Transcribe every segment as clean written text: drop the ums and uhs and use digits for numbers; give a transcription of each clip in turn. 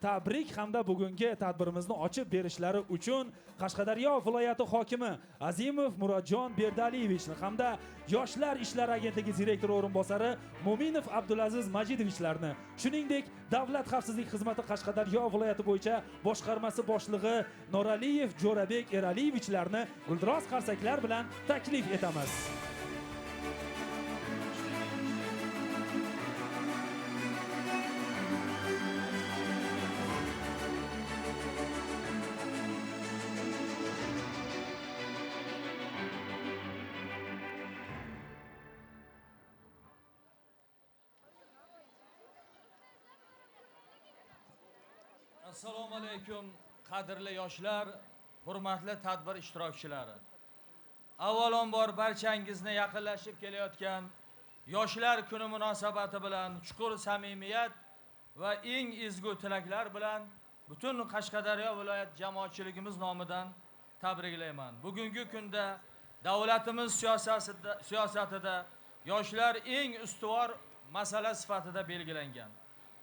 tabrik hamda bugungi tadbirimizni ochib berishlari uchun Qashqadaryo viloyati hokimi Azimov Murodjon Berdaliyevichni hamda Yoshlar ishlari agentligi direktori o'rinbosari Mo'minov Abdulaziz Majidovichlarni, shuningdek Davlat xavfsizlik xizmati Qashqadaryo viloyati bo'yicha boshqarmasi boshlig'i Noraliyev Jo'rabek Eraliyevichlarni guldiroz qarsaklar bilan taklif etamiz. Assalomu alaykum, qadrli yoshlar, hurmatli tadbir ishtirokchilari. Avvalambor barchangizni yaqinlashib kelayotgan Yoshlar kuni munosabati bilan chuqur samimiyat va eng ezgu tilaklar bilan butun Qashqadaryo viloyat jamoatchiligimiz nomidan tabriklayman. Bugungi kunda davlatimiz siyosatida yoshlar eng ustuvor masala sifatida belgilangan.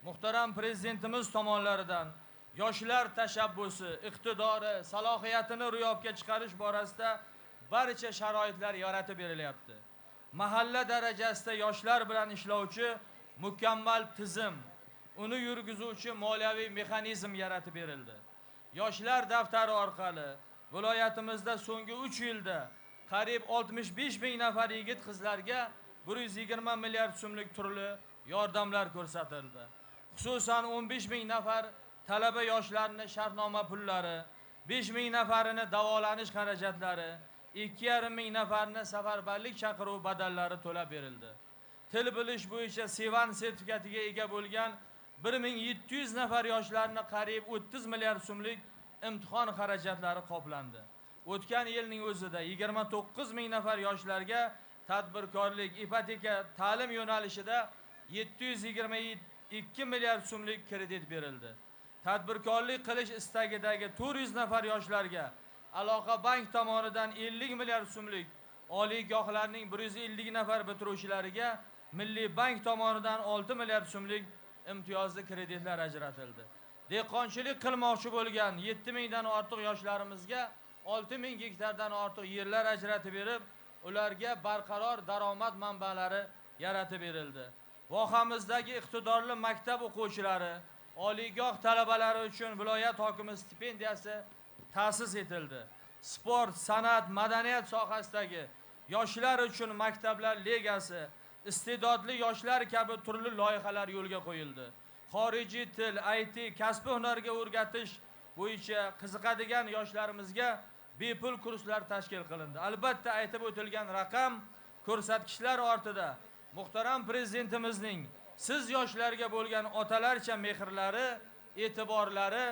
Muhtaram prezidentimiz tomonidan yoshlar tashabbusi, iqtidori, salohiyatini ro'yobga chiqarish borasida barcha sharoitlar yaratib berilyapti. Mahalla darajasida yoshlar bilan ishlovchi mukammal tizim, uni yurgizuvchi moliyaviy mexanizm yaratib berildi. Yoshlar daftari orqali viloyatimizda so'nggi 3 yilda qariyb 65 ming nafar yigit qizlarga 120 milliard so'mlik turli yordamlar ko'rsatildi. Xususan 15 ming nafar talaba yoshlarni shartnoma pullari, 5 ming nafarini davolanish xarajatlari, 2,5 ming nafarini safarbarlik chaqiruv badallari to'lab berildi. Til bilish bo'yicha Sevan sertifikatiga ega bo'lgan 1700 nafar yoshlarni qariyb 30 milliard so'mlik imtihon xarajatlari qoplandi. O'tgan yilning o'zida 29 ming nafar yoshlarga tadbirkorlik, ipoteka, ta'lim yo'nalishida 722 milliard so'mlik kredit berildi. Tadbirkorlik qilish istagidagi 400 nafar yoshlarga aloqa bank tomonidan 50 milliard so'mlik, oliygohlarning 150 nafar bitiruvchilariga Milliy bank tomonidan 6 milliard so'mlik imtiyozli kreditlar ajratildi. Dehqonchilik qilmoqchi bo'lgan 7 mingdan ortiq yoshlarimizga 6 ming gektardan ortiq yerlar ajratib berib, ularga barqaror daromad manbalari yaratib berildi. Vohamizdagi iqtidorli maktab o'quvchilari, oliygoh talabalari uchun viloyat hokimi stipendiyasi ta'sis etildi. Sport, san'at, madaniyat sohasidagi yoshlar uchun maktablar ligasi, iste'dodli yoshlar kabi turli loyihalar yo'lga qo'yildi. Xorijiy til, IT, kasb hunarga o'rgatish bo'yicha qiziqadigan yoshlarimizga bepul kurslar tashkil qilindi. Albatta aytib o'tilgan raqam ko'rsatkichlar ortida muhtaram prezidentimizning siz yoshlarga bo'lgan otalarcha mehrlari, e'tiborlari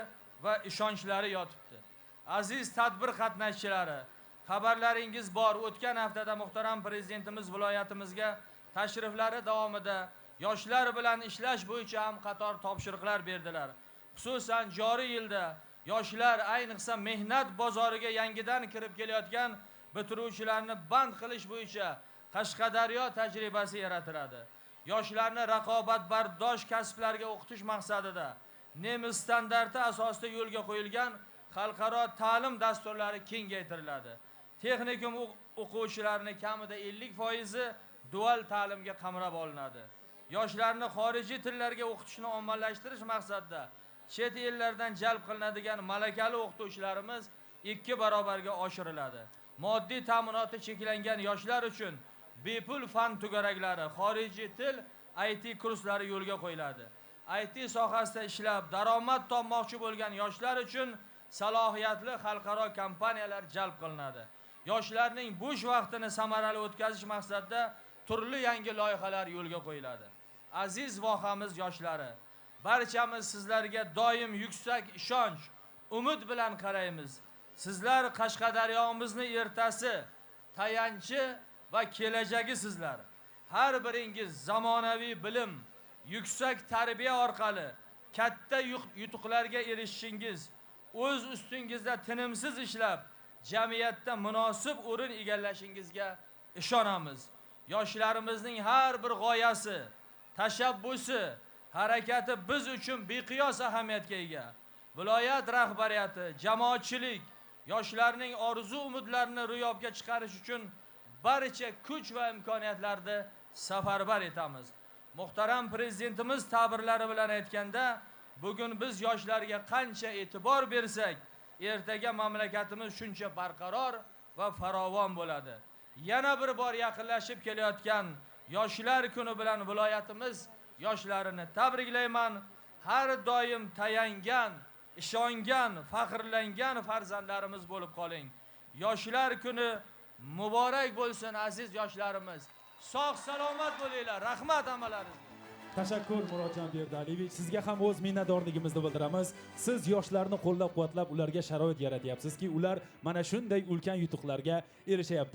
va ishonchlari yotibdi. Aziz tadbir qatnashchilari, xabarlaringiz bor. O'tgan haftada muhtaram prezidentimiz viloyatimizga tashriflari davomida yoshlar bilan ishlash bo'yicha ham qator topshiriqlar berdilar. Xususan joriy yilda yoshlar, ayniqsa mehnat bozoriga yangidan kirib kelayotgan bitiruvchilarni band qilish bo'yicha Qashqadaryo tajribasi yaratiladi. Yoshlarni raqobatbardosh kasblarga o'qitish maqsadida nemis standarti asosida yo'lga qo'yilgan xalqaro ta'lim dasturlari kengaytiriladi. Texnikum o'quvchilarining kamida 50% dual ta'limga qamrab olinadi. Yoshlarni xorijiy tillarga o'qitishni ommalashtirish maqsadida chet ellardan jalb qilinadigan malakali o'qituvchilarimiz 2 barobarga oshiriladi. Moddiy ta'minoti cheklangan yoshlar uchun bepul fan tugaraklari, xorijiy til, IT kurslari yo'lga qo'yiladi. IT sohasida ishlab daromad topmoqchi bo'lgan yoshlar uchun salohiyatli xalqaro kompaniyalar jalb qilinadi. Yoshlarning bo'sh vaqtini samarali o'tkazish maqsadida turli yangi loyihalar yo'lga qo'yiladi. Aziz vohamiz yoshlari, barchamiz sizlarga doim yuksak ishonch, umid bilan qaraymiz. Sizlar Qashqadaryomizni ertasi, tayanchi va kelajagi sizlar. Har biringiz zamonaviy bilim, yuksak tarbiya orqali katta yutuqlarga erishishingiz, o'z ustingizda tinimsiz ishlab, jamiyatda munosib o'rin egallashingizga ishonamiz. Yoshlarimizning har bir g'oyasi, tashabbusi, harakati biz uchun beqiyos ahamiyatga ega. Viloyat rahbariyati, jamoatchilik yoshlarning orzu umidlarini ro'yobga chiqarish uchun barcha kuch va imkoniyatlarni safarbar etamiz. Muhtaram prezidentimiz ta'birlari bilan aytganda, bugun biz yoshlarga qancha e'tibor bersak, ertaga mamlakatimiz shuncha barqaror va farovon bo'ladi. Yana bir bor yaqinlashib kelayotgan yoshlar kuni bilan viloyatimiz yoshlarini tabriklayman. Har doim tayangan, ishongan, faxrlangan farzandlarimiz bo'lib qoling. Yoshlar kuni muborak bo'lsin aziz yoshlarimiz. Sog' salomat bo'linglar. Rahmat ammalaringizga. Tashakkur Murodjon Berdaliyevich. Sizga ham o'z minnatdorligimizni bildiramiz. Siz yoshlarni qo'llab-quvvatlab, ularga sharoit yaratyapsizki, ular mana shunday ulkan yutuqlarga erishyapti.